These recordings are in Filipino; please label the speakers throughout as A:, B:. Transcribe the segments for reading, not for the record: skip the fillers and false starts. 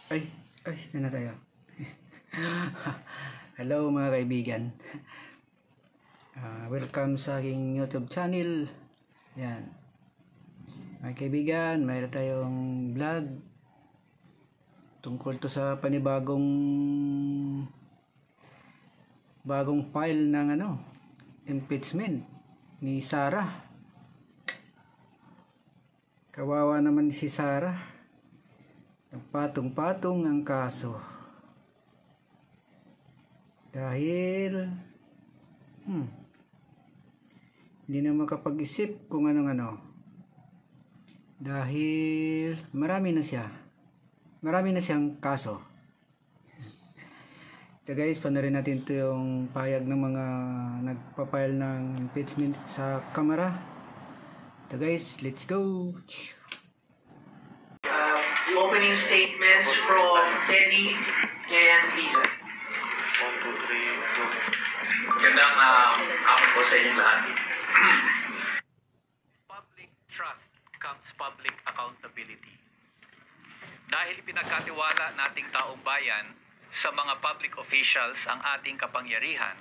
A: Ay, na tayo. Hello mga kaibigan. Welcome sa aking YouTube channel. Yan. Mga kaibigan, mayroon tayong vlog tungkol to sa panibagong file ng impeachment ni Sara. Kawawa naman si Sara. Nagpatong-patong ang kaso. Dahil hindi na makapag-isip kung anong-ano. Dahil marami na siyang kaso. So guys, panorin natin ito yung payag ng mga nagpa-file ng impeachment sa Kamara. So guys, let's go.
B: The opening statements from Teddy and Lisa.
C: 1, 2, 3, go. Gandang hapon po sa inyo lahat. Public trust comes public accountability. Dahil pinagkatiwala nating taong bayan sa mga public officials ang ating kapangyarihan,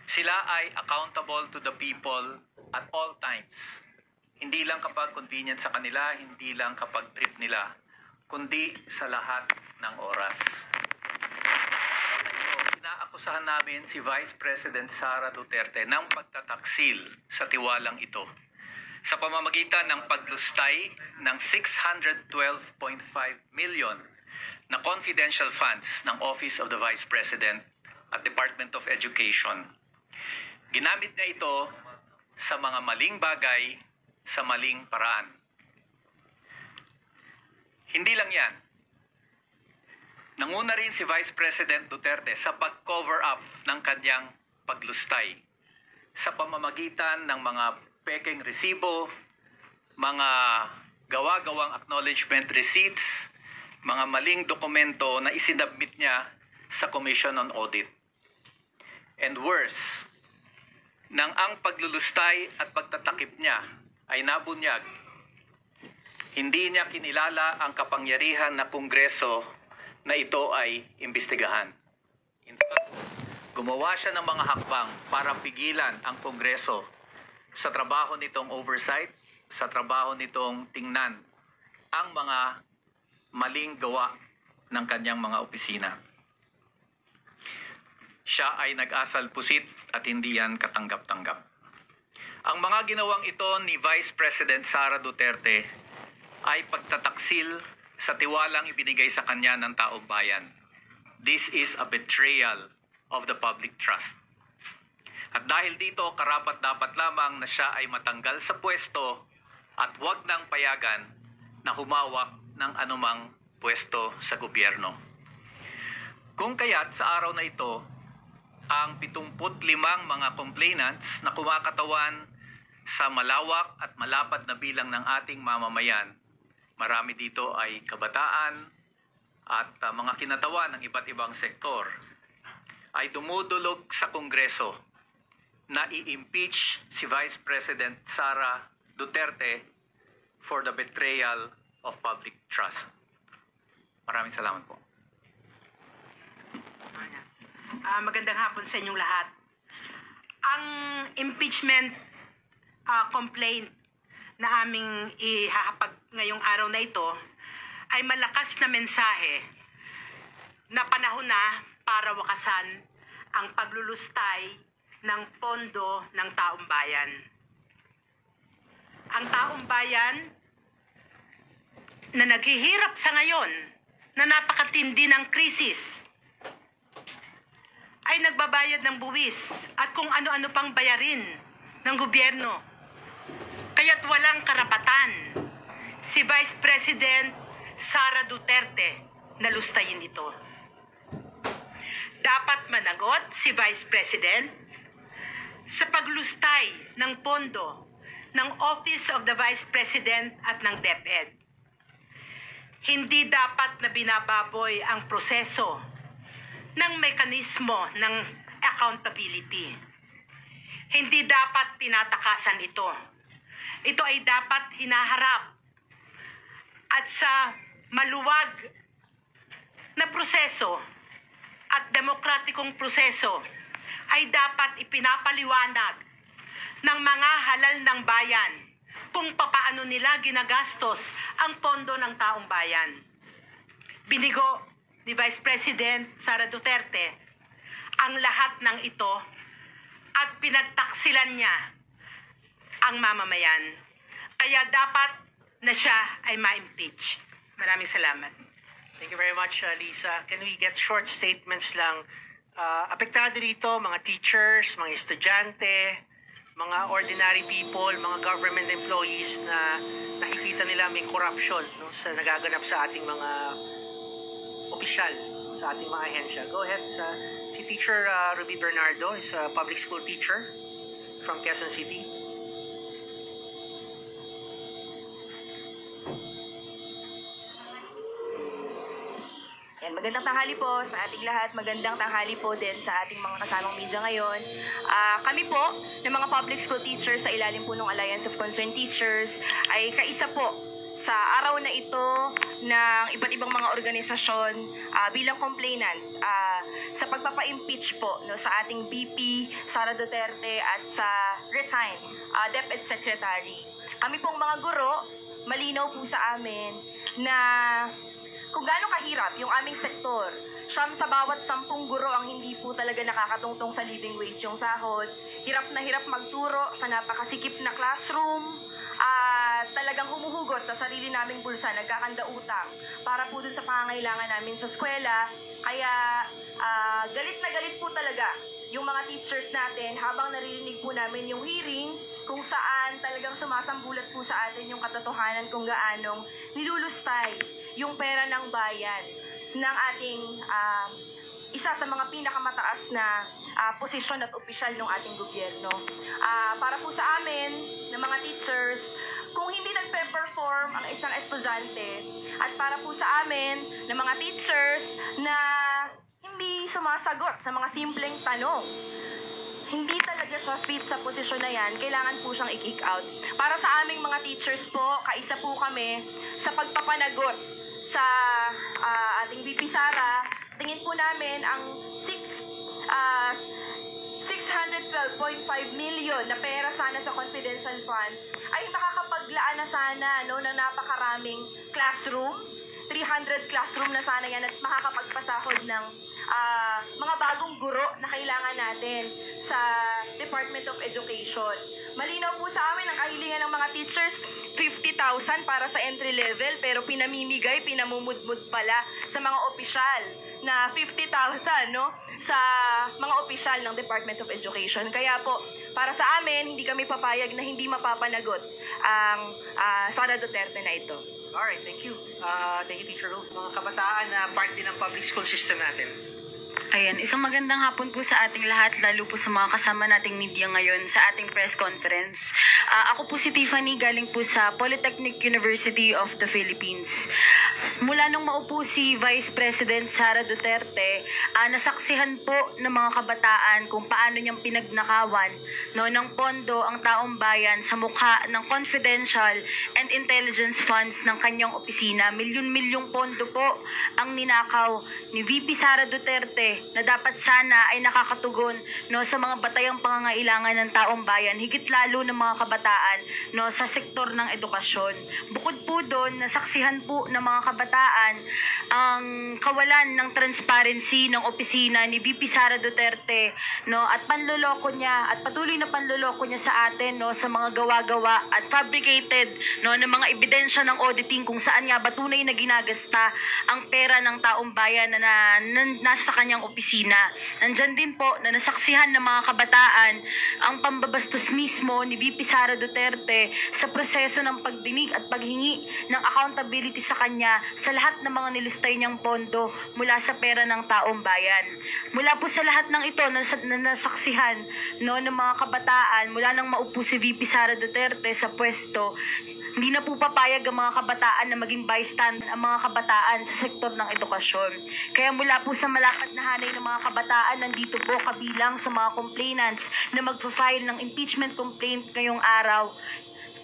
C: sila ay accountable to the people at all times. Hindi lang kapag convenient sa kanila, hindi lang kapag trip nila, kundi sa lahat ng oras. Inaakusahan namin si Vice President Sara Duterte ng pagtataksil sa tiwalang ito sa pamamagitan ng paglustay ng 612.5 million na confidential funds ng Office of the Vice President at Department of Education. Ginamit niya ito sa mga maling bagay sa maling paraan. Hindi lang yan. Nanguna rin si Vice President Duterte sa pag-cover up ng kanyang paglustay sa pamamagitan ng mga peking resibo, mga gawa-gawang acknowledgement receipts, mga maling dokumento na isinabmit niya sa Commission on Audit. And worse, nang ang paglulustay at pagtatakip niya ay nabunyag, hindi niya kinilala ang kapangyarihan na Kongreso na ito ay imbestigahan. Gumawa siya ng mga hakbang para pigilan ang Kongreso sa trabaho nitong oversight, sa trabaho nitong tingnan ang mga maling gawa ng kanyang mga opisina. Siya ay nag-asal pusit at hindi yan katanggap-tanggap. Ang mga ginawang ito ni Vice President Sara Duterte ay pagtataksil sa tiwalang ibinigay sa kanya ng taong bayan. This is a betrayal of the public trust. At dahil dito, karapat-dapat lamang na siya ay matanggal sa pwesto at huwag nang payagan na humawak ng anumang pwesto sa gobyerno. Kung kaya't sa araw na ito, ang 75 mga complainants na kumakatawan sa malawak at malapad na bilang ng ating mamamayan, marami dito ay kabataan at mga kinatawan ng iba't ibang sektor, ay dumudulog sa Kongreso na i-impeach si Vice President Sara Duterte for the betrayal of public trust. Maraming salamat po.
D: Magandang hapon sa inyong lahat. Ang impeachment complaint na aming ihahapag ngayong araw na ito ay malakas na mensahe na panahon na para wakasan ang paglulustay ng pondo ng taong bayan. Ang taong bayan na naghihirap sa ngayon na napakatindi ng krisis ay nagbabayad ng buwis at kung ano-ano pang bayarin ng gobyerno. Kaya't walang karapatan si Vice President Sara Duterte na lustayin ito. Dapat managot si Vice President sa paglustay ng pondo ng Office of the Vice President at ng DepEd. Hindi dapat na binababoy ang proseso ng mekanismo ng accountability. Hindi dapat tinatakasan ito. Ito ay dapat hinaharap at sa maluwag na proseso at demokratikong proseso ay dapat ipinapaliwanag ng mga halal ng bayan kung papaano nila ginagastos ang pondo ng taong bayan. Binigo ni Vice President Sara Duterte ang lahat ng ito at pinagtaksilan niya ang mamamayan. Kaya dapat na siya ay ma-impeach. Maraming salamat.
B: Thank you very much, Lisa. Can we get short statements lang? Apektado dito, mga teachers, mga estudyante, mga ordinary people, mga government employees na nakikita nila may corruption, no, sa nagaganap sa ating mga opisyal, sa ating mga ahensya. Go ahead. Si Teacher Ruby Bernardo is a public school teacher from Quezon City.
E: Yan, magandang tanghali po sa ating lahat. Magandang tanghali po din sa ating mga kasamang media ngayon. Kami po, ng mga public school teachers sa ilalim po ng Alliance of Concerned Teachers, ay kaisa po sa araw na ito ng iba't ibang mga organisasyon bilang complainant sa pagpapa-impeach po, no, sa ating VP Sara Duterte at sa resign DepEd Secretary. Kami pong mga guro, malinaw po sa amin na kung gaano kahirap yung aming sektor. Siyam sa bawat 10 guro ang hindi po talaga nakakatungtong sa living wage yung sahod. Hirap na hirap magturo sa napakasikip na classroom. Talagang humuhugot sa sarili naming bulsa, nagkakanda utang para po dun sa pangangailangan namin sa eskwela. Kaya galit na galit po talaga yung mga teachers natin habang naririnig po namin yung hearing kung saan talagang sumasambulat po sa atin yung katotohanan kung gaanong nilulustay yung pera ng bayan ng ating isa sa mga pinakamataas na posisyon at opisyal ng ating gobyerno. Para po sa amin, ng mga teachers, kung hindi nagpe-perform ang isang estudyante, at para po sa amin, ng mga teachers na hindi sumasagot sa mga simpleng tanong, hindi talaga siya fit sa posisyon na yan, kailangan po siyang i-kick out. Para sa aming mga teachers po, kaisa po kami sa pagpapanagot sa ating VP Sara. Tingin po namin ang 612.5 million na pera sana sa confidential fund ay makakapaglaan na sana, no, na napakaraming classroom, 300 classroom na sana yan, at makakapagpasahod ng mga bagong guro na kailangan natin sa Department of Education. Malinaw po sa amin ang kahilingan ng mga teachers, 50,000 para sa entry level, pero pinamimigay, pinamumudmud pala sa mga opisyal na 50,000, no, sa mga opisyal ng Department of Education. Kaya po, para sa amin, hindi kami papayag na hindi mapapanagot ang Sara Duterte na ito.
B: Alright, thank you. Thank you, Teacher Rose. Mga kabataan na part din ng public school system natin.
F: Ayan, isang magandang hapon po sa ating lahat, lalo po sa mga kasama nating media ngayon sa ating press conference. Ako po si Tiffany, galing po sa Polytechnic University of the Philippines. Mula nung maupo si Vice President Sara Duterte, nasaksihan po ng mga kabataan kung paano niyang pinagnakawan, no, ng pondo ang taong bayan sa mukha ng confidential and intelligence funds ng kanyang opisina. Milyon-milyong pondo po ang ninakaw ni VP Sara Duterte na dapat sana ay nakakatugon, no, sa mga batayang pangangailangan ng taong bayan, higit lalo ng mga kabataan, no, sa sektor ng edukasyon. Bukod po doon, nasaksihan po ng mga kabataan ang kawalan ng transparency ng opisina ni VP Sara Duterte, no, at panloloko niya at patuloy na panloloko niya sa atin, no, sa mga gawa-gawa at fabricated, no, ng mga ebidensya ng auditing kung saan nga ba tunay na ginagasta ang pera ng taong bayan na nasa sa kanyang opisina. Nandyan din po na nasaksihan ng mga kabataan ang pambabastos mismo ni VP Sara Duterte sa proseso ng pagdinig at paghingi ng accountability sa kanya sa lahat ng mga nilustay niyang pondo mula sa pera ng taong bayan. Mula po sa lahat ng ito na nasaksihan, no, ng mga kabataan, mula nang maupo si VP Sara Duterte sa pwesto, hindi na po papayag ang mga kabataan na maging bystander ang mga kabataan sa sektor ng edukasyon. Kaya mula po sa malapat na hanay ng mga kabataan, nandito po kabilang sa mga complainants na magpa-file ng impeachment complaint ngayong araw.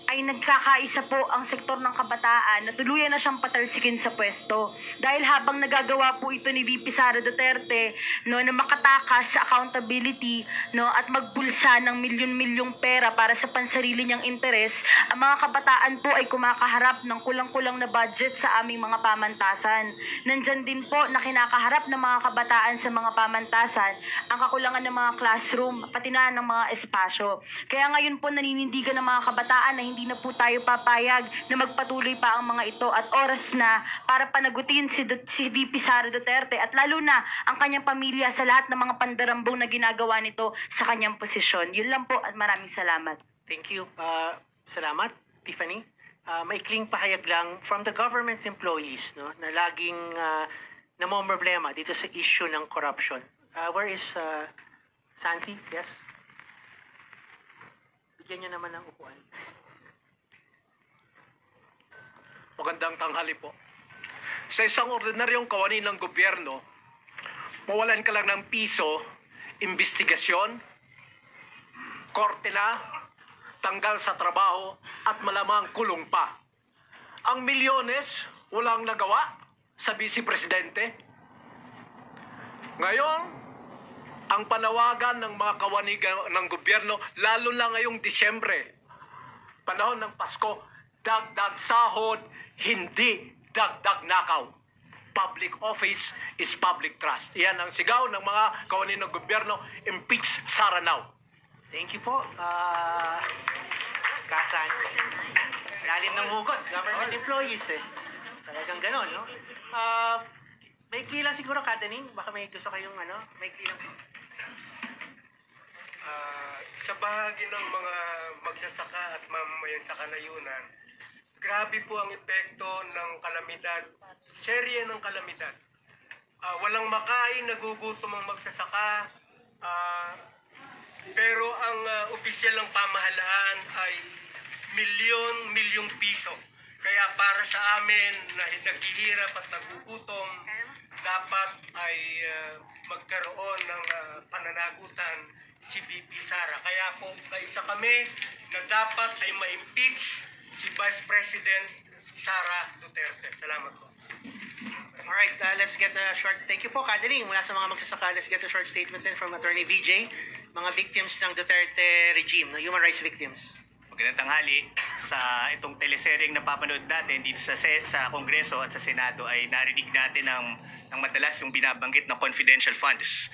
F: ay nagkakaisa po ang sektor ng kabataan na tuluyan na siyang patalsikin sa pwesto. Dahil habang nagagawa po ito ni VP Sara Duterte, no, na makatakas sa accountability, no, at magbulsa ng milyon-milyong pera para sa pansarili niyang interes, ang mga kabataan po ay kumakaharap ng kulang-kulang na budget sa aming mga pamantasan. Nandyan din po na kinakaharap ng mga kabataan sa mga pamantasan ang kakulangan ng mga classroom, pati na ng mga espasyo. Kaya ngayon po naninindigan ng mga kabataan na hindi na po tayo papayag na magpatuloy pa ang mga ito at oras na para panagutin si VP Sara Duterte at lalo na ang kanyang pamilya sa lahat ng mga pandarambong na ginagawa nito sa kanyang posisyon. Yun lang po at maraming salamat.
B: Thank you. Salamat, Tiffany. Maikling pahayag lang from the government employees, no, na laging namomroblema dito sa issue ng corruption. Where is Santi? Yes? Bigyan niyo naman ng upuan.
G: Magandang tanghali po. Sa isang ordinaryong kawani ng gobyerno, mawalan ka lang ng piso, investigasyon, korte na, tanggal sa trabaho, at malamang kulong pa. Ang milyones, walang nagawa sa Vice Presidente. Ngayon, ang panawagan ng mga kawani ng gobyerno, lalo na ngayong Disyembre, panahon ng Pasko, dagdag sahod, hindi dagdag nakaw. Public office is public trust. Iyan ang sigaw ng mga kawani ng gobyerno, impeach Sara now.
B: Thank you po. Kasan. Lalim ng hugot. Government employees eh. Talagang ganon, no? Maikli lang siguro, Kadaning. Baka may gusto kayong maikli lang.
H: Sa bahagi ng mga magsasaka at mamamayan sa kanayunan, grabe po ang epekto ng kalamidad, serye ng kalamidad. Walang makain, nagugutom ang magsasaka, pero ang opisyal ng pamahalaan ay milyong piso. Kaya para sa amin na naghihirap at nagugutom, dapat ay magkaroon ng pananagutan si VP Sara. Kaya po kaisa kami na dapat ay ma-impeach si Vice President Sara Duterte. Salamat po.
B: Alright, let's get a short... Thank you po, Kadaling. Mula sa mga magsasaka, let's get a short statement then from Attorney VJ, mga victims ng Duterte regime, no, human rights victims.
I: Magandang tanghali. Sa itong teleseryeng napapanood natin dito sa Kongreso at sa Senado ay narinig natin ng madalas yung binabanggit na confidential funds.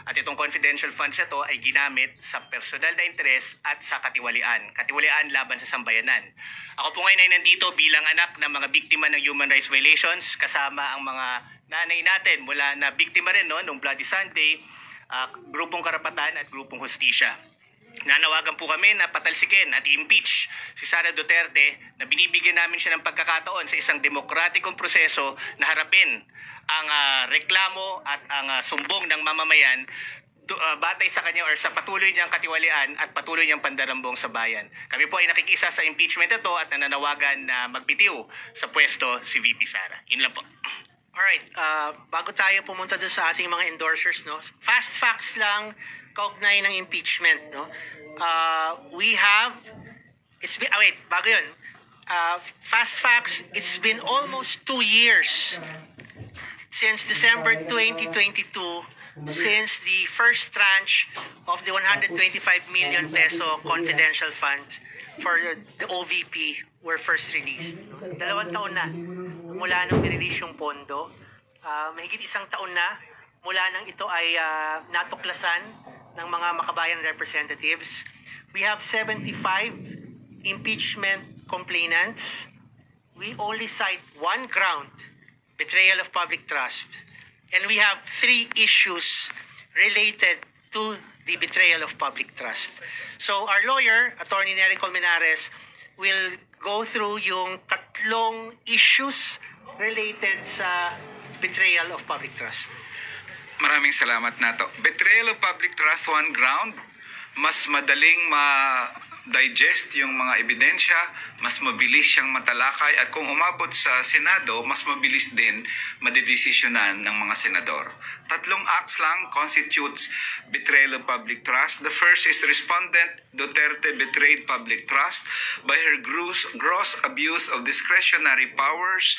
I: At itong confidential funds ito ay ginamit sa personal na interes at sa katiwalian. Katiwalian laban sa sambayanan. Ako po ngayon ay nandito bilang anak ng mga biktima ng human rights violations kasama ang mga nanay natin mula na biktima rin noong Bloody Sunday, grupong karapatan at grupong hustisya. Nanawagan po kami na patalsikin at i-impeach si Sara Duterte na binibigyan namin siya ng pagkakataon sa isang demokratikong proseso na harapin ang reklamo at ang sumbong ng mamamayan batay sa kanya or sa patuloy niyang katiwalian at patuloy niyang pandarambong sa bayan. Kami po ay nakikisa sa impeachment ito at nananawagan na magbitiw sa pwesto si VP Sara. Yun lang po.
B: Alright, bago tayo pumunta dun sa ating mga endorsers, no, fast facts lang kaugnay ng impeachment, no. Bago yun. Fast facts, it's been almost 2 years since December 2022, since the first tranche of the 125 million peso confidential funds for the OVP were first released. 2 taon na mula nang nirelease yung pondo. Mahigit 1 taon na mula nang ito ay natuklasan ng mga makabayan representatives. We have 75 impeachment complainants. We only cite one ground, betrayal of public trust. And we have 3 issues related to the betrayal of public trust. So our lawyer, Attorney Nery Colmenares, will go through yung 3 issues related sa betrayal of public trust.
J: Maraming salamat, Nato. Betrayal of public trust, one ground. Mas madaling digest yung mga ebidensya, mas mabilis siyang matalakay at kung umabot sa Senado, mas mabilis din madedesisyonan ng mga senador. 3 acts lang constitutes betrayal of public trust. The first is Respondent Duterte betrayed public trust by her gross abuse of discretionary powers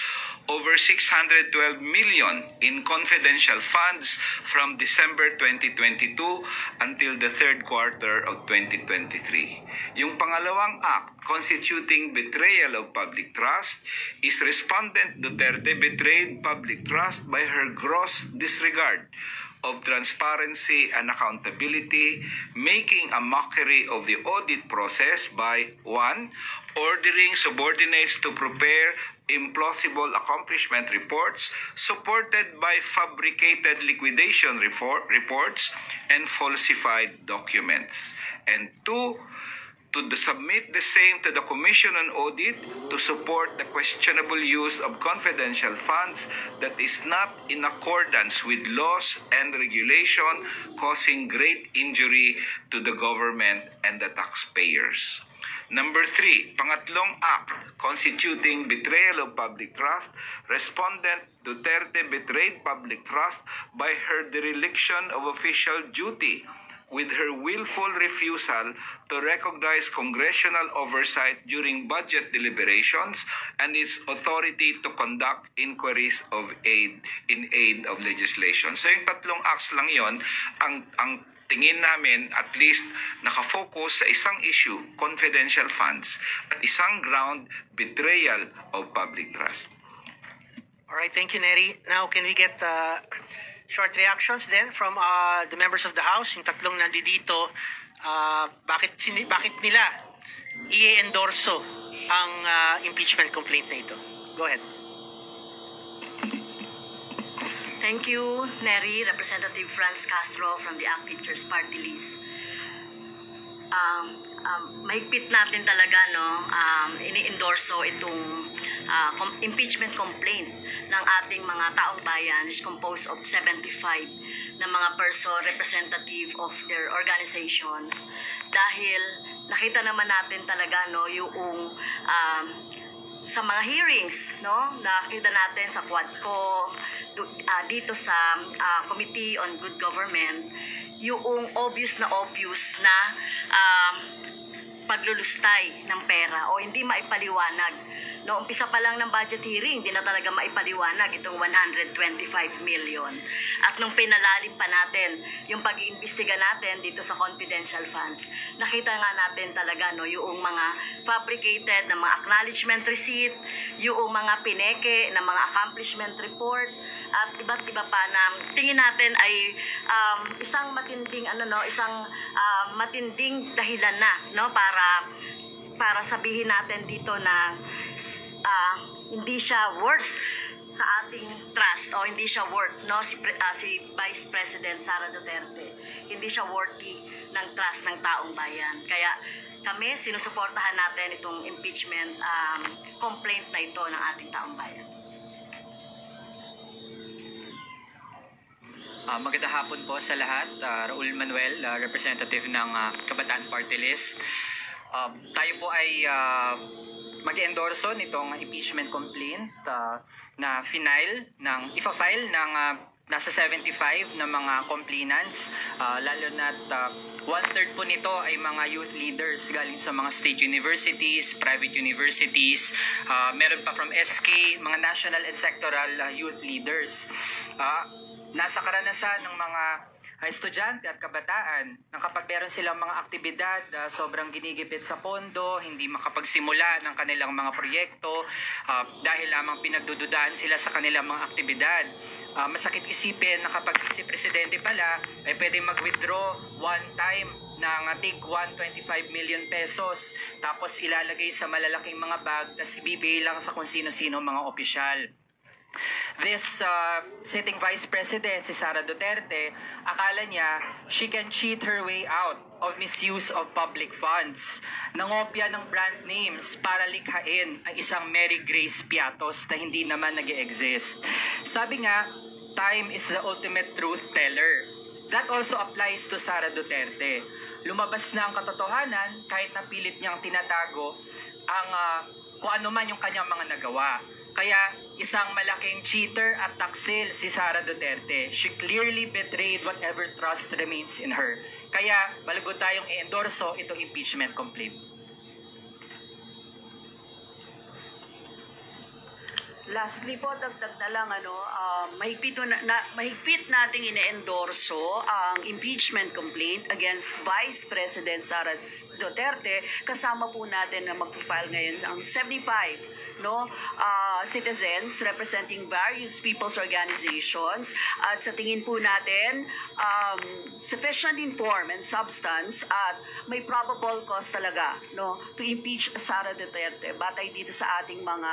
J: over 612 million in confidential funds from December 2022 until the third quarter of 2023. Yung pangalawang act constituting betrayal of public trust is Respondent Duterte betrayed public trust by her gross disregard of transparency and accountability, making a mockery of the audit process by 1. Ordering subordinates to prepare implausible accomplishment reports supported by fabricated liquidation reports and falsified documents. And 2, to submit the same to the Commission on Audit to support the questionable use of confidential funds that is not in accordance with laws and regulation, causing great injury to the government and the taxpayers. Number 3, pangatlong act constituting betrayal of public trust, Respondent Duterte betrayed public trust by her dereliction of official duty with her willful refusal to recognize congressional oversight during budget deliberations and its authority to conduct inquiries of aid of legislation. So yung tatlong acts lang yon, ang tingin namin at least nakafocus sa isang issue, confidential funds, at isang ground, betrayal of public trust.
B: All right, thank you, Neri. Now, can we get short reactions then from the members of the House? Yung tatlong nandito, bakit nila i-endorso ang impeachment complaint na ito? Go ahead.
K: Thank you, Neri, Representative Franz Castro from the ACT Teachers Party List. Mahigpit natin talaga, ini-endorso itong impeachment complaint ng ating mga taong bayan is composed of 75 na mga representative of their organizations. Dahil nakita naman natin talaga yung sa mga hearings, nakita natin sa Quadco, dito sa Committee on Good Government, yung obvious na paglulustay ng pera o hindi maipaliwanag. No, umpisa pa lang ng budget hearing, hindi na talaga maipaliwanag itong 125 million. At nung pinalalim pa natin yung pag-iimbestiga natin dito sa confidential funds, nakita nga natin talaga yung mga fabricated na mga acknowledgement receipt, yung mga pineke na mga accomplishment report, at iba't iba pa na tingin natin ay isang matinding matinding dahilan na para sabihin natin dito na hindi siya worth sa ating trust o hindi siya worth si Vice President Sara Duterte, hindi siya worthy ng trust ng taong bayan. Kaya kami sinusuportahan natin itong impeachment complaint na ito ng ating taong bayan.
L: Magandang hapon po sa lahat. Raul Manuel, representative ng Kabataan Party List. Tayo po ay mag-endorso nitong impeachment complaint na ipa-file ng nasa 75 na mga complainants, lalo na 1/3 po nito ay mga youth leaders galing sa mga state universities, private universities, meron pa from SK, mga national and sectoral youth leaders. Nasa karanasan ng mga estudyante at kabataan na kapag meron silang mga aktibidad, sobrang ginigipit sa pondo, hindi makapagsimula ng kanilang mga proyekto dahil lamang pinagdududaan sila sa kanilang mga aktibidad. Masakit isipin na kapag si Presidente pala ay pwedeng mag-withdraw one time ng tig 125 million pesos tapos ilalagay sa malalaking mga bag tapos ibibigay lang sa kung sino-sino mga opisyal. This sitting Vice President, si Sara Duterte, akala niya she can cheat her way out of misuse of public funds. Nangopya ng brand names para likhain ang isang Mary Grace Piatos na hindi naman nag-e-exist. Sabi nga, time is the ultimate truth teller. That also applies to Sara Duterte. lumabas na ang katotohanan kahit na pilit niyang tinatago ang kung ano man yung kanyang mga nagawa. Kaya isang malaking cheater at taksil si Sara Duterte. She clearly betrayed whatever trust remains in her. Kaya bago tayong i-endorso itong impeachment complaint.
K: Lastly po, dagdag na lang, mahigpit nating ine-endorso ang impeachment complaint against Vice President Sara Duterte. Kasama po natin na mag-file ngayon ang 75 citizens representing various people's organizations. At sa tingin po natin, sufficient in form and substance at may probable cause talaga to impeach Sara Duterte batay dito sa ating mga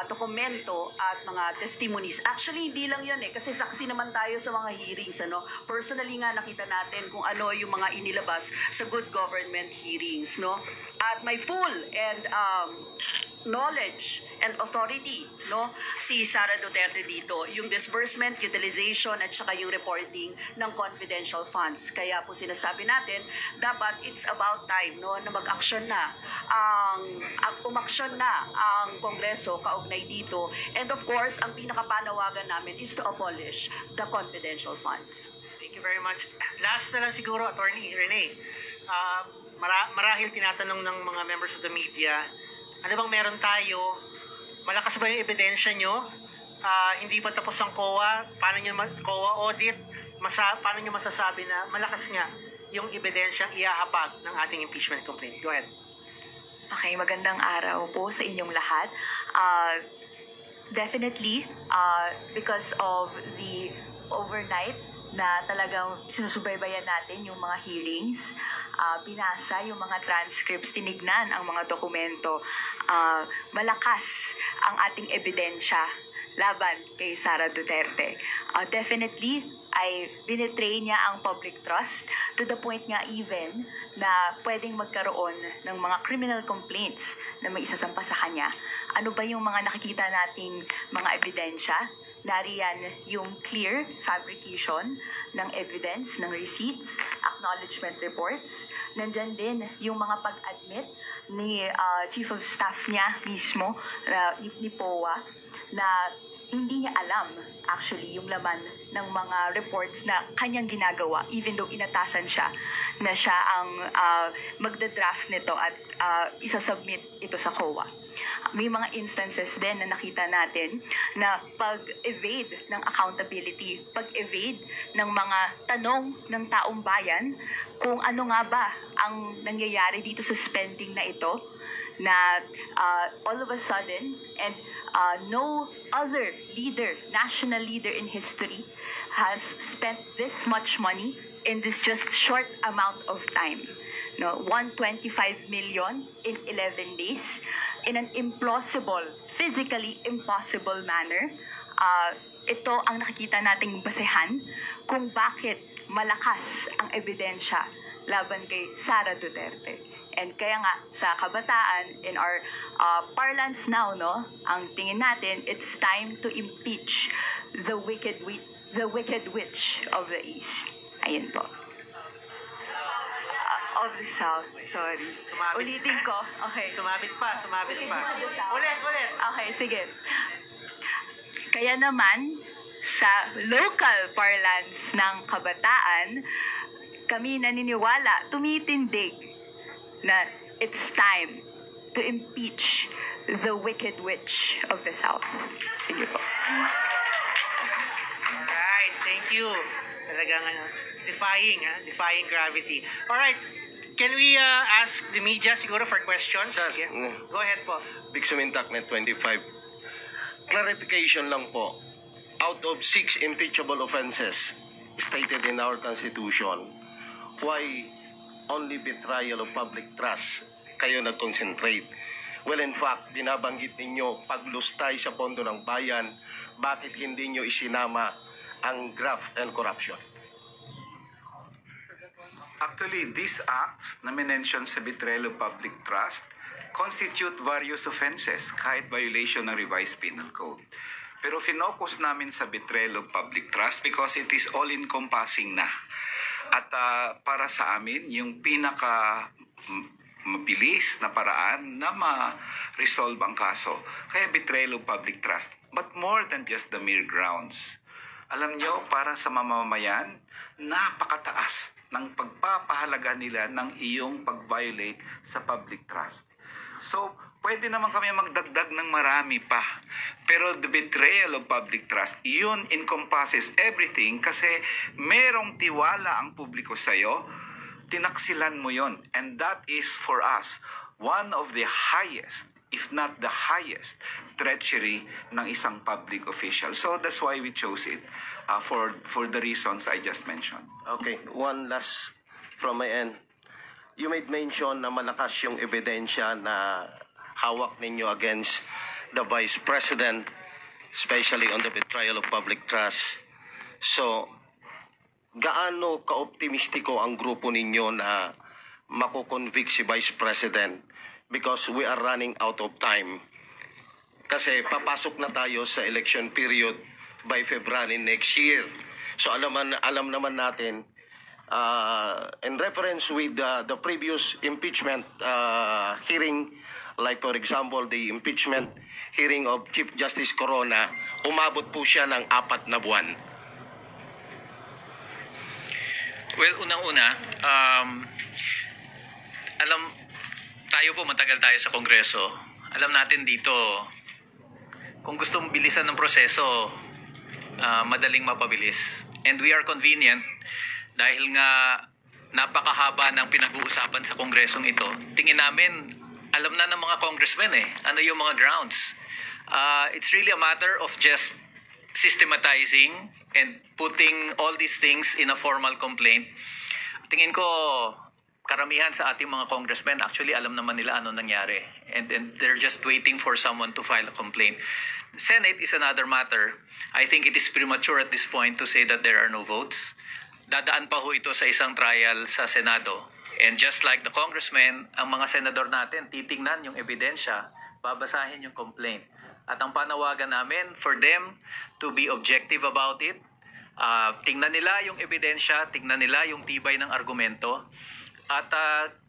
K: dokumento at mga testimonies. Actually, hindi lang yun kasi saksi naman tayo sa mga hearings. Personally nga nakita natin kung ano yung mga inilabas sa good government hearings. At may full and knowledge and authority si Sara Duterte dito, yung disbursement, utilization at saka yung reporting ng confidential funds. Kaya po sinasabi natin, dapat it's about time na mag-action na umaksyon na ang Kongreso kaugnay dito. And of course, ang pinakapanawagan namin is to abolish the confidential funds.
B: Thank you very much. Last na lang siguro, Attorney Rene. Marahil tinatanong ng mga members of the media, ano bang meron tayo? Malakas ba yung ebidensya nyo? Hindi pa tapos ang COA? Paano nyo COA audit? Paano nyo masasabi na malakas nga yung ebidensyang iahapag ng ating impeachment complaint? Go ahead.
E: Okay, magandang araw po sa inyong lahat. Definitely, because of the overnight na talagang sinusubaybayan natin yung mga hearings, binasa yung mga transcripts, tinignan ang mga dokumento, malakas ang ating ebidensya laban kay Sara Duterte. Definitely, ay binetray niya ang public trust to the point nga even na pwedeng magkaroon ng mga criminal complaints na may isasampa sa kanya. Ano ba yung mga nakikita nating mga ebidensya? Nariyan yung clear fabrication ng evidence, ng receipts, acknowledgement reports. Nandyan din yung mga pag-admit ni Chief of Staff niya mismo, ni POA, na hindi niya alam actually yung laman ng mga reports na kanyang ginagawa even though inatasan siya na siya ang magda-draft nito at isasubmit ito sa COA. May mga instances din na nakita natin na pag-evade ng accountability, pag-evade ng mga tanong ng taong bayan kung ano nga ba ang nangyayari dito sa spending na ito, na all of a sudden, and no other leader, national leader in history has spent this much money in this just short amount of time. 125 million in 11 days in an implausible, physically impossible manner. Ito ang nakikita nating basehan kung bakit malakas ang ebidensya laban kay Sara Duterte. And kaya nga, sa kabataan, in our parlance now, ang tingin natin, it's time to impeach the wicked witch of the East. Ayun po. Of the South, sorry. Ulitin ko. Okay.
B: Sumabit pa. Ulit.
E: Okay, sige. Kaya naman, sa local parlance ng kabataan, kami naniniwala, tumitindig, na it's time to impeach the wicked witch of the South. Sige po.
B: Alright, thank you. Talagang defying gravity. Alright, can we ask the media siguro for questions?
H: Sir,
B: go ahead po.
H: Big Sumintaknet 25. Clarification lang po. Out of 6 impeachable offenses stated in our Constitution, why only betrayal of public trust kayo nag-concentrate? Well, in fact, binabanggit ninyo paglustay sa pondo ng bayan, bakit hindi nyo isinama ang graft and corruption?
J: Actually, these acts na minention sa betrayal of public trust constitute various offenses, kahit violation ng revised penal code. Pero finokus namin sa betrayal of public trust because it is all-encompassing na. At para sa amin, yung mabilis na paraan na ma-resolve ang kaso. Kaya betrayal of public trust. But more than just the mere grounds. Alam nyo, para sa mamamayan, napakataas ng pagpapahalaga nila ng iyong pag-violate sa public trust. So, pwede naman kami magdagdag ng marami pa. Pero the betrayal of public trust, yun encompasses everything kasi merong tiwala ang publiko sa'yo, tinaksilan mo yon. And that is for us one of the highest, if not the highest, treachery ng isang public official. So that's why we chose it for the reasons I just mentioned.
M: Okay, one last from my end. You made mention na malakas yung ebidensya na hawak ninyo against the Vice President, especially on the betrayal of public trust. So, gaano ka-optimistiko ang grupo ninyo na makukonvict si Vice President? Because we are running out of time. Kasi papasok na tayo sa election period by February next year. So alam naman natin, in reference with the previous impeachment hearing, like for example, the impeachment hearing of Chief Justice Corona, umabot po siya ng 4 na buwan.
C: Well, unang-una, tayo po matagal tayo sa Kongreso. Alam natin dito, kung gustong bilisan ng proseso, madaling mapabilis. And we are convenient dahil nga napakahaba ng pinag-uusapan sa Kongresong ito. Tingin namin, alam na ng mga congressmen ano yung mga grounds. It's really a matter of just systematizing and putting all these things in a formal complaint. Tingin ko, karamihan sa ating mga congressmen, actually alam naman nila ano nangyari. And they're just waiting for someone to file a complaint. Senate is another matter. I think it is premature at this point to say that there are no votes. Dadaan pa ho ito sa isang trial sa Senado. And just like the congressmen, ang mga senador natin, titingnan yung ebidensya, babasahin yung complaint. At ang panawagan namin for them to be objective about it, tingnan nila yung ebidensya, tingnan nila yung tibay ng argumento. At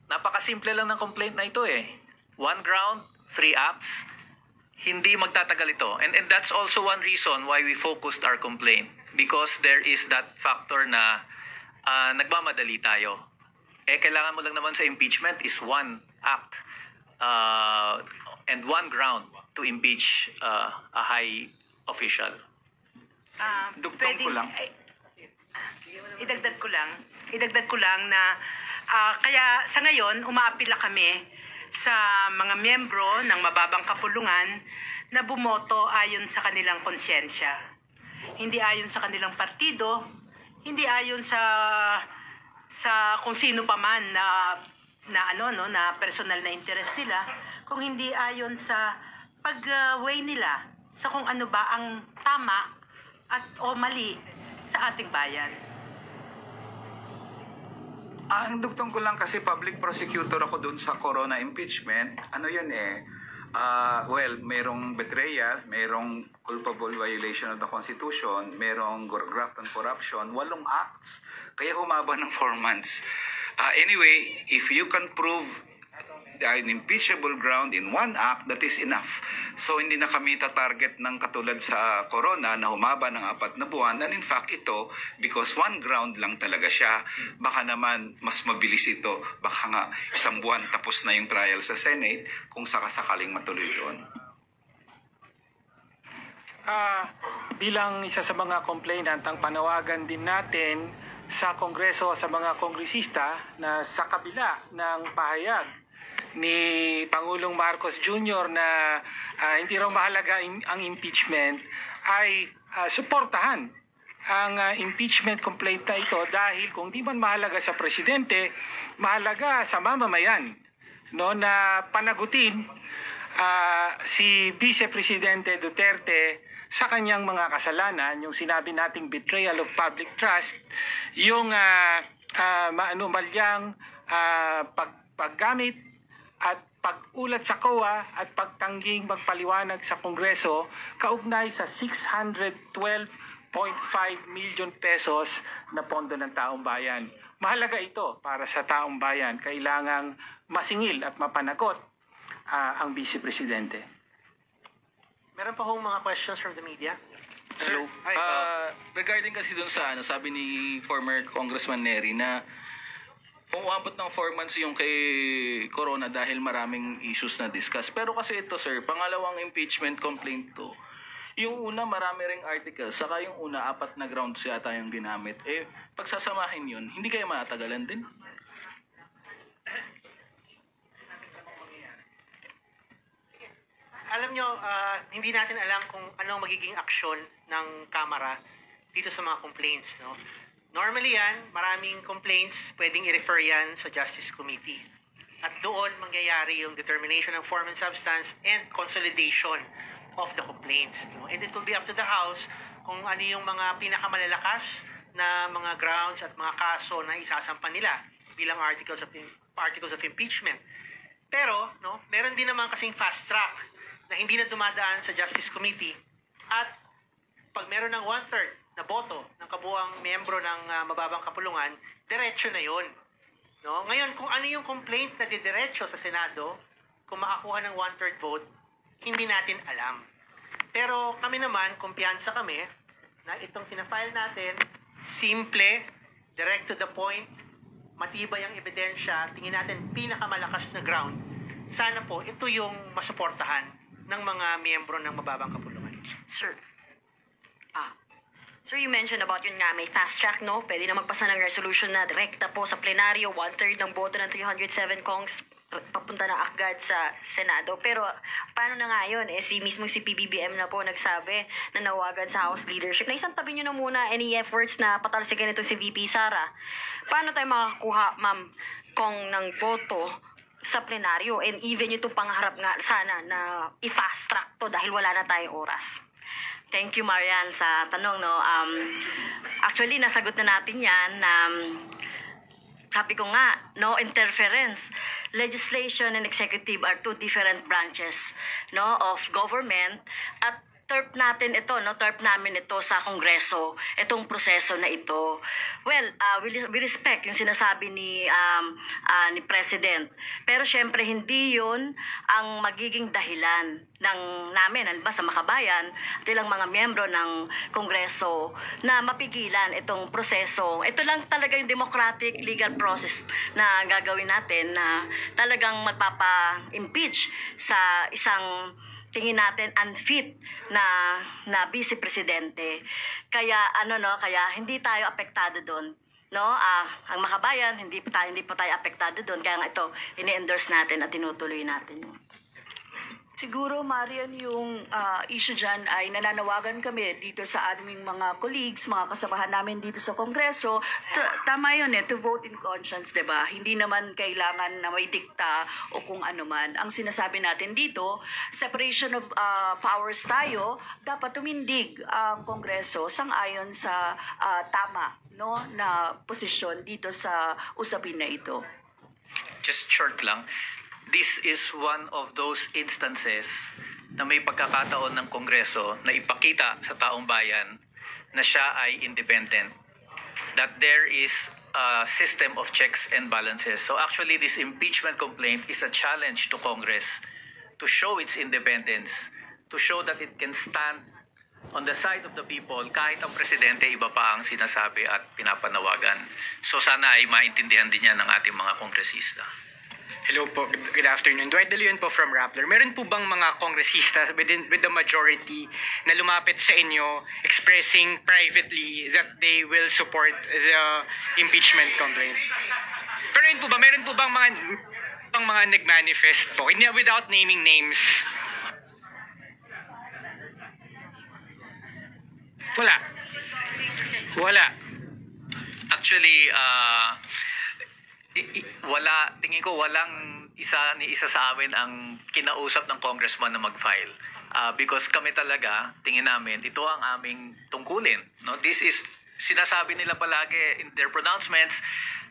C: napakasimple lang ng complaint na ito One ground, 3 acts, hindi magtatagal ito. And that's also one reason why we focused our complaint. Because there is that factor na nagmamadali tayo. Kailangan mo lang naman sa impeachment is 1 act and 1 ground to impeach a high official.
J: Dugtong ko lang.
D: Idagdag ko lang na kaya sa ngayon umaapila kami sa mga miyembro ng mababang kapulungan na bumoto ayon sa kanilang konsyensya. Hindi ayon sa kanilang partido, hindi ayon sa kung sino pa man na personal na interest nila, kung hindi ayon sa pag-weigh nila sa kung ano ba ang tama o mali sa ating bayan.
J: Ang dugtong ko lang kasi public prosecutor ako dun sa Corona impeachment. Ano yan well, merong betrayal, merong culpable violation of the Constitution, merong graft and corruption, 8 acts. Kaya humaba ng 4 months. Anyway, if you can prove an impeachable ground in 1 act, that is enough. So hindi na kami tatarget ng katulad sa Corona na humaba ng 4 na buwan. And in fact ito, because 1 ground lang talaga siya, baka naman mas mabilis ito. Baka nga 1 buwan tapos na yung trial sa Senate kung sakasakaling matuloy doon.
N: Bilang isa sa mga complainant, ang panawagan din natin sa Kongreso, sa mga kongresista na sa kabila ng pahayag ni Pangulong Marcos Jr. na hindi raw mahalaga ang impeachment, ay suportahan ang impeachment complaint na ito dahil kung di man mahalaga sa presidente, mahalaga sa mamamayan na panagutin si Vice Presidente Duterte sa kanyang mga kasalanan, yung sinabi nating betrayal of public trust, yung maanumalyang paggamit at pag-ulat sa COA at pagtangging magpaliwanag sa Kongreso kaugnay sa 612.5 million pesos na pondo ng taong bayan. mahalaga ito para sa taong bayan. Kailangang masingil at mapanagot ang Vice Presidente.
B: Meron pa hong mga questions from the media?
O: Hello. Hi, regarding kasi dun sa sabi ni former Congressman Neri na kung umabot ng 4 months yung kay Corona dahil maraming issues na discuss. Pero kasi ito sir, pangalawang impeachment complaint to. Yung una marami ring articles, saka yung una 4 na grounds yata yung ginamit. Pagsasamahin yun, hindi kayo matagalan din?
B: Alam nyo, hindi natin alam kung anong magiging aksyon ng Kamara dito sa mga complaints. No? Normally yan, maraming complaints, pwedeng i-refer yan sa Justice Committee. At doon mangyayari yung determination ng form and substance and consolidation of the complaints. No? And it will be up to the House kung ano yung mga pinakamalalakas na mga grounds at mga kaso na isasampan nila bilang articles of impeachment. Pero, no, meron din naman kasing fast track na hindi na dumadaan sa Justice Committee at pag meron ng 1/3 na boto ng kabuuang miyembro ng mababang kapulungan, diretso na yon. No? Ngayon, kung ano yung complaint na didiretso sa Senado, kung makakuha ng 1/3 vote, hindi natin alam. Pero kami naman, kumpiyansa kami na itong pinafile natin, simple, direct to the point, matibay ang ebidensya, tingin natin pinakamalakas na ground. Sana po, ito yung masuportahan ng mga miyembro ng mababang kapulungan.
K: Sir, Sir, you mentioned about yun nga, may fast track, no? Pwede na magpasa ng resolution na direkta po sa plenaryo, 1/3 ng boto ng 307 Kongs papunta na agad sa Senado. Pero paano na nga yun? Si PBBM na po nagsabi na nawagan sa House leadership. Naisang tabi nyo na muna any efforts na patalsikin ito si VP Sara. Paano tayo makakuha, Ma'am Kong, ng boto sa plenaryo? And even yung pangharap nga sana na i-fast track to dahil wala na tayong oras.
F: Thank you, Marian, sa tanong, no? Actually, nasagot na natin yan. Sabi ko nga, no interference. Legislation and executive are two different branches, no, of government. At terp natin ito, no, terp namin ito sa Kongreso, itong proseso na ito. Well, we respect yung sinasabi ni President. Pero syempre hindi yun ang magiging dahilan namin, halimbawa sa Makabayan at ilang mga miyembro ng Kongreso na mapigilan itong proseso. Ito lang talaga yung democratic legal process na gagawin natin na talagang magpapa-impeach sa isang tingin natin unfit na vice presidente. Kaya kaya hindi tayo apektado doon. No? Ang Makabayan hindi pa tayo apektado doon. Kaya nga ito ini-endorse natin at tinutuloy natin.
P: Siguro, Marian, yung issue dyan ay nananawagan kami dito sa aming mga colleagues, mga kasamahan namin dito sa Kongreso. Tama yun to vote in conscience, diba? Hindi naman kailangan na may dikta o kung ano man. Ang sinasabi natin dito, separation of powers tayo, dapat tumindig ang Kongreso sang-ayon sa tama, no, na posisyon dito sa usapin na ito.
C: Just short lang. This is one of those instances na may pagkakataon ng Kongreso na ipakita sa taong bayan na siya ay independent. That there is a system of checks and balances. So actually, this impeachment complaint is a challenge to Congress to show its independence, to show that it can stand on the side of the people kahit ang presidente iba pa ang sinasabi at pinapanawagan. So sana ay maintindihan din yan ng ating mga kongresista.
Q: Hello po, good afternoon. Dwight De Leon po from Rappler. Meron po bang mga kongresista with the majority na lumapit sa inyo expressing privately that they will support the impeachment complaint? Pero yun po ba, meron po bang mga nag-manifest po, without naming names? Wala.
C: Actually, tingin ko walang isa sa amin ang kinausap ng congressman na mag-file. Because kami talaga, tingin namin, ito ang aming tungkulin. No? This is, sinasabi nila palagi in their pronouncements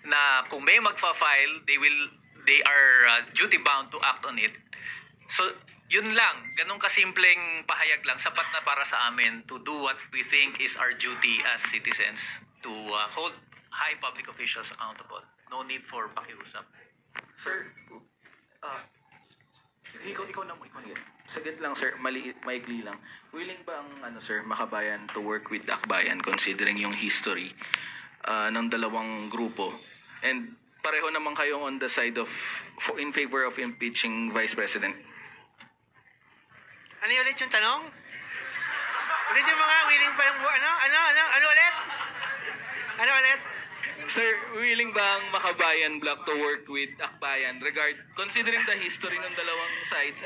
C: na kung may magfa-file, they are duty-bound to act on it. So, yun lang. Ganun kasimpleng pahayag lang. Sapat na para sa amin to do what we think is our duty as citizens. To hold high public officials accountable. No need for pakiusap.
O: Sir, ikaw na mo. Saglit lang sir, maikli lang. Willing ba ang sir, Makabayan to work with Akbayan considering yung history ng dalawang grupo? And pareho naman kayong on the side of in favor of impeaching Vice President.
B: Ano ulit yung tanong? Ulit yung mga willing pa yung ano ulit? Ano ulit?
O: Sir, willing ba ang Makabayan Bloc to work with Akbayan considering the history ng dalawang sides?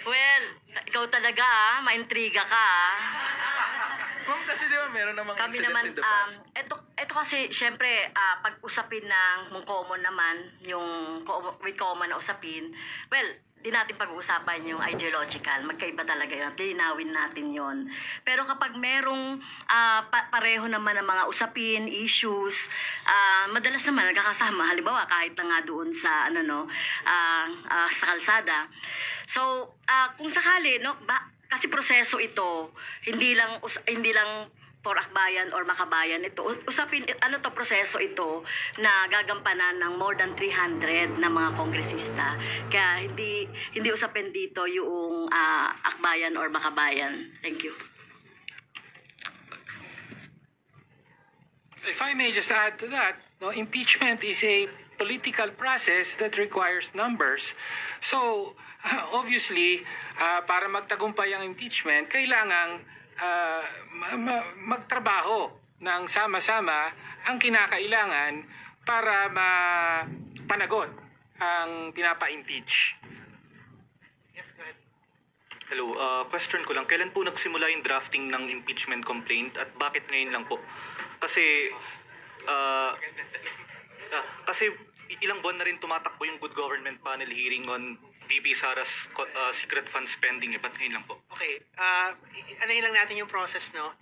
K: Well, ikaw talaga maintriga ka
O: Ma'am, kasi di ba meron namang
K: Kami
O: incidents
K: naman,
O: in the past?
K: ito kasi, syempre, pag usapin ng common naman, yung with common na usapin, well, di natin pag-uusapan yung ideological. Magkaiba talaga yun. Linawin natin yon. Pero kapag merong pareho naman ng mga usapin, issues, madalas naman nagkakasama. Halimbawa, kahit na nga doon sa, sa kalsada. So, kung sakali, kasi proseso ito, hindi lang for Akbayan or Makabayan ito. Proseso ito na gagampanan ng more than 300 na mga kongresista. Kaya hindi usapin dito yung Akbayan or Makabayan. Thank you.
N: If I may just add to that, impeachment is a political process that requires numbers. So, obviously, para magtagumpay ang impeachment, kailangang magtrabaho ng sama-sama ang kinakailangan para mapanagot ang pinapa-impeach.
R: Yes, go ahead. Hello, question ko lang. Kailan po nagsimula yung drafting ng impeachment complaint at bakit ngayon lang po? Kasi ilang buwan na rin tumatakbo yung Good Government Panel hearing on VP Sara's secret fund spending. Ba't ngayon lang po?
B: Okay, anayin lang natin yung process, no?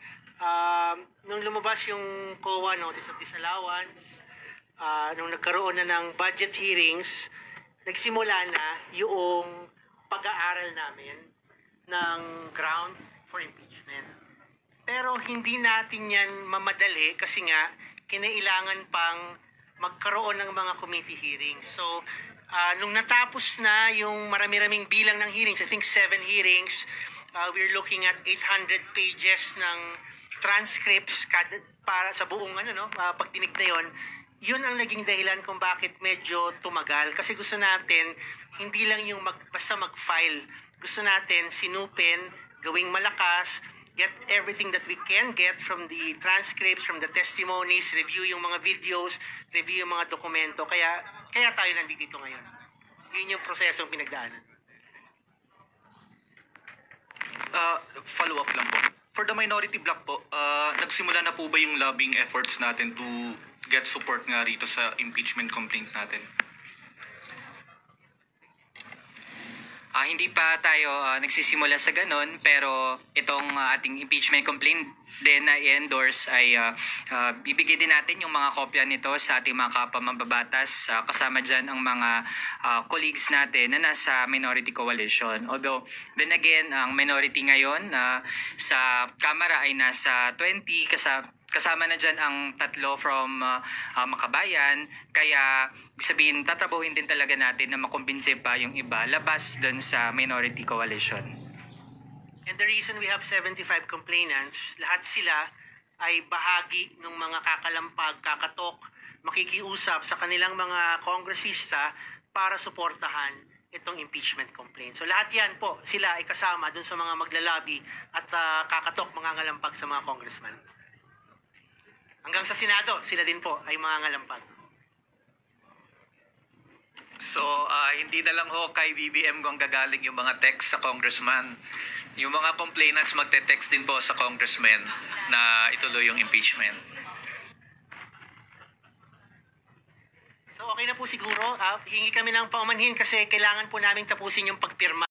B: Nung lumabas yung COA Notice of Disallowance, nung nagkaroon na ng budget hearings, nagsimula na yung pag-aaral namin ng ground for impeachment. Pero hindi natin yan mamadali kasi nga kinailangan pang magkaroon ng mga committee hearings. So, nung natapos na yung marami-raming bilang ng hearings, I think 7 hearings, we're looking at 800 pages ng transcripts para sa buong pagdinig na yon. Yun ang naging dahilan kung bakit medyo tumagal. Kasi gusto natin, hindi lang yung basta mag-file. Gusto natin sinupin, gawing malakas, get everything that we can get from the transcripts, from the testimonies, review yung mga videos, review yung mga dokumento. Kaya tayo nandito ngayon. Yun yung prosesong pinagdaanan.
R: Follow-up lang po. For the minority bloc po, nagsimula na po ba yung lobbying efforts natin to get support nga rito sa impeachment complaint natin?
L: Hindi pa tayo nagsisimula sa ganun, pero itong ating impeachment complaint din na i-endorse ay bibigay din natin yung mga kopya nito sa ating mga kapamambabatas, kasama dyan ang mga colleagues natin na nasa minority coalition. Although, then again, ang minority ngayon sa Kamara ay nasa 20, kasama na dyan ang 3 from Makabayan, kaya sabihin, tatrabahuin din talaga natin na makumbinse pa yung iba labas dun sa minority coalition.
B: And the reason we have 75 complainants, lahat sila ay bahagi ng mga kakalampag, kakatok, makikiusap sa kanilang mga kongresista para suportahan itong impeachment complaint. So lahat yan po, sila ay kasama dun sa mga maglalabi at kakatok, mga ngalampag sa mga congressman. Hanggang sa Senado, sila din po ay mga ngalampag.
C: So, hindi na lang ho kay BBM kung gagaling yung mga text sa congressman. Yung mga complainants magte-text din po sa congressman na ituloy yung impeachment.
B: So, okay na po siguro. Hingi kami ng paumanhin kasi kailangan po namin tapusin yung pagpirma.